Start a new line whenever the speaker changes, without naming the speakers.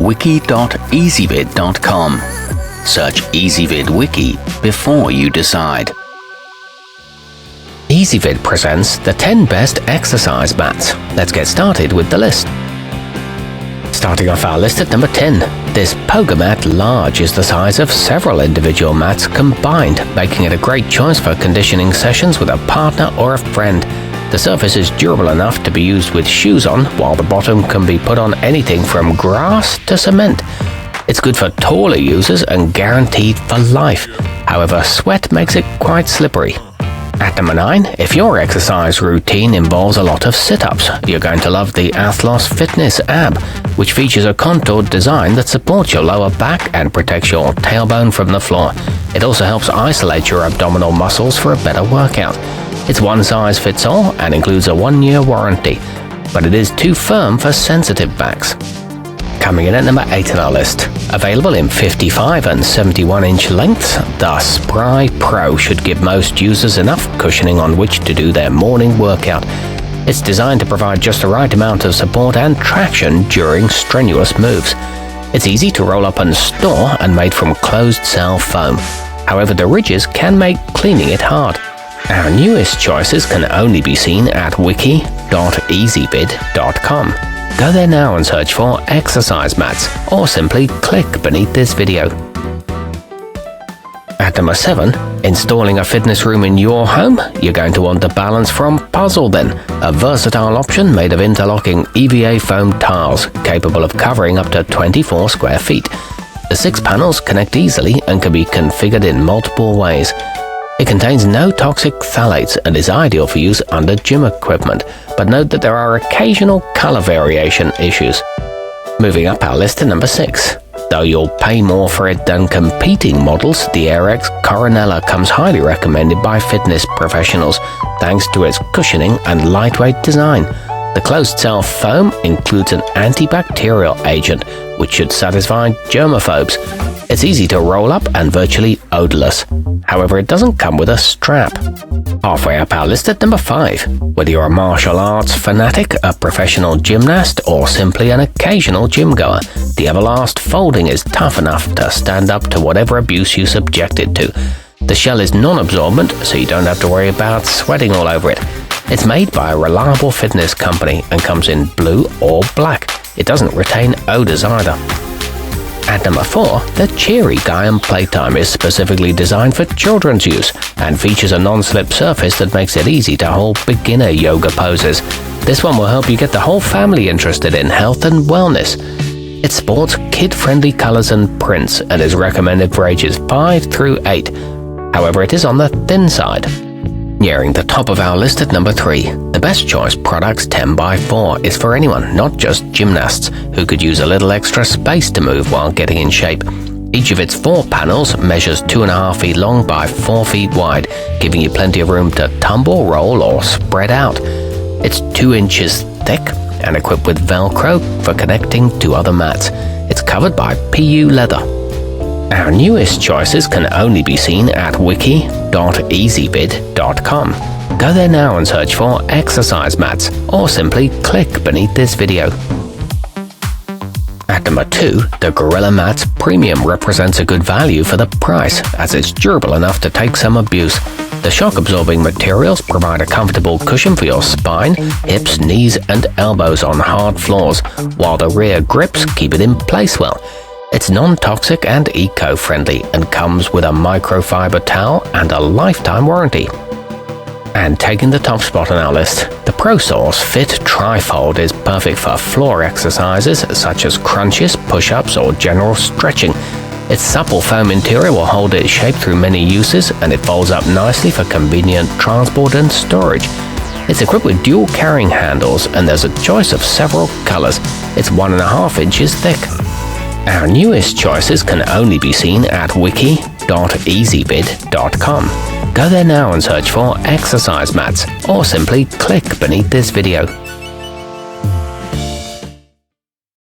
wiki.ezvid.com. Search Ezvid Wiki before you decide.
Ezvid presents the 10 best exercise mats. Let's get started with the list. Starting off our list at number 10, this pogamat large is the size of several individual mats combined, making it a great choice for conditioning sessions with a partner or a friend. The surface is durable enough to be used with shoes on, while the bottom can be put on anything from grass to cement. It's good for taller users and guaranteed for life. However, sweat makes it quite slippery. At number 9, if your exercise routine involves a lot of sit-ups, you're going to love the Athlos Fitness Ab, which features a contoured design that supports your lower back and protects your tailbone from the floor. It also helps isolate your abdominal muscles for a better workout. It's one size fits all and includes a 1-year warranty, but it is too firm for sensitive backs. Coming in at number 8 on our list. Available in 55 and 71-inch lengths, the Spri Pro should give most users enough cushioning on which to do their morning workout. It's designed to provide just the right amount of support and traction during strenuous moves. It's easy to roll up and store and made from closed-cell foam. However, the ridges can make cleaning it hard. Our newest choices can only be seen at wiki.ezvid.com. Go there now and search for exercise mats, or simply click beneath this video. At number 7, installing a fitness room in your home? You're going to want the balancefrom puzzle then, a versatile option made of interlocking EVA foam tiles, capable of covering up to 24 square feet. The 6 panels connect easily and can be configured in multiple ways. It contains no toxic phthalates and is ideal for use under gym equipment, but note that there are occasional color variation issues. Moving up our list to number 6. Though you'll pay more for it than competing models, the airex Coronella comes highly recommended by fitness professionals thanks to its cushioning and lightweight design. The closed-cell foam includes an antibacterial agent, which should satisfy germaphobes. It's easy to roll up and virtually odorless. However, it doesn't come with a strap. Halfway up our list at number 5. Whether you're a martial arts fanatic, a professional gymnast, or simply an occasional gym goer, the everlast folding is tough enough to stand up to whatever abuse you subjected to. The shell is non-absorbent, so you don't have to worry about sweating all over it. It's made by a reliable fitness company and comes in blue or black. It doesn't retain odors either. At number 4, the cheery Gaiam playtime is specifically designed for children's use and features a non-slip surface that makes it easy to hold beginner yoga poses. This one will help you get the whole family interested in health and wellness. It sports kid-friendly colors and prints and is recommended for ages 5 through 8. However, it is on the thin side. Nearing the top of our list at number 3, the Best Choice Products 10x4 is for anyone, not just gymnasts, who could use a little extra space to move while getting in shape. Each of its 4 panels measures 2.5 feet long by 4 feet wide, giving you plenty of room to tumble, roll, or spread out. It's 2 inches thick and equipped with Velcro for connecting to other mats. It's covered by PU leather. Our newest choices can only be seen at wiki.ezvid.com. Go there now and search for exercise mats, or simply click beneath this video. At number 2, the Gorilla Mats Premium represents a good value for the price, as it's durable enough to take some abuse. The shock-absorbing materials provide a comfortable cushion for your spine, hips, knees, and elbows on hard floors, while the rear grips keep it in place well. It's non-toxic and eco-friendly and comes with a microfiber towel and a lifetime warranty. And taking the top spot on our list, the prosourcefit Trifold is perfect for floor exercises such as crunches, push-ups, or general stretching. Its supple foam interior will hold its shape through many uses, and it folds up nicely for convenient transport and storage. It's equipped with dual carrying handles, and there's a choice of several colors. It's 1.5 inches thick. Our newest choices can only be seen at wiki.ezvid.com. Go there now and search for exercise mats, or simply click beneath this video.